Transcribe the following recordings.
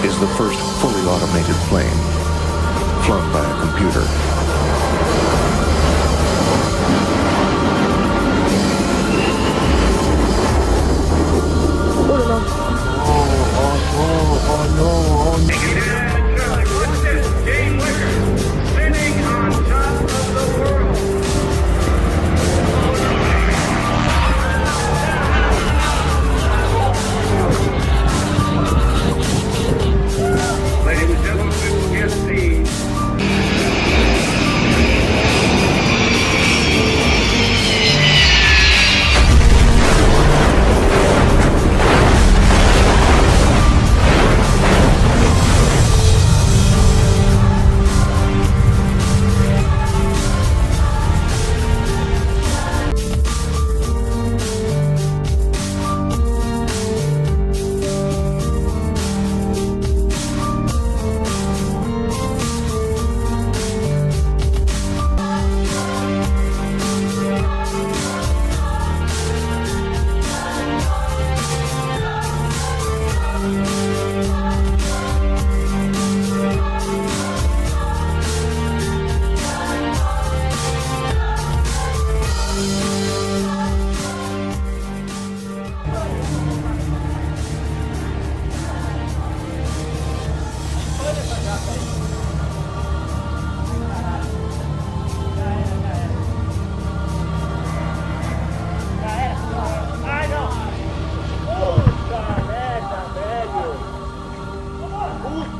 is the first fully automated plane flown by a computer.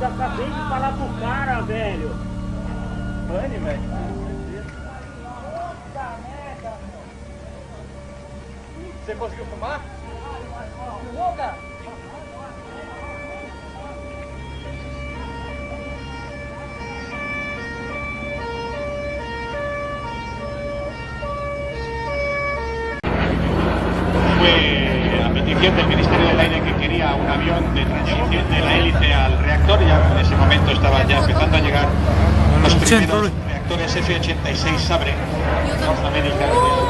Acabei de falar pro cara, velho. Pane, velho. Você conseguiu fumar? Nunca. Fue a petición del Ministerio del Aire que quería un avión de transición de la hélice al reactor. Ya en ese momento estaban ya empezando a llegar los primeros reactores F-86 Sabre norteamericanos.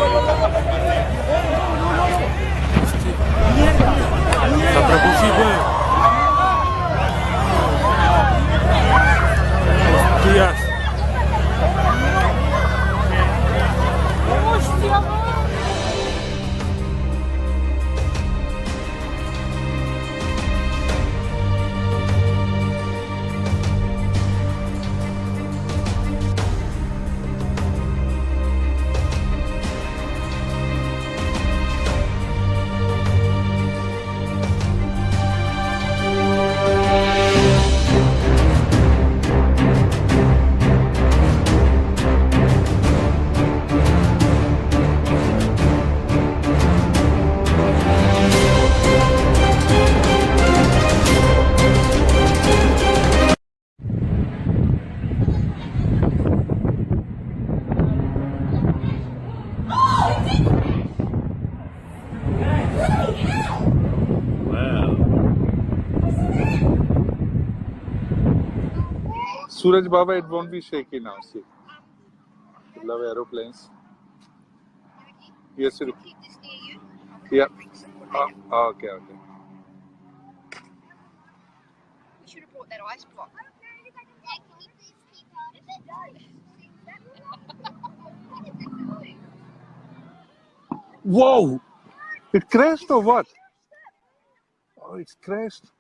Suraj Baba, it won't be shaky now. See, I love aeroplanes. Yes, sir. Yeah. Okay, okay. We should have brought that ice block. Whoa! It crashed or what? Oh, it's crashed.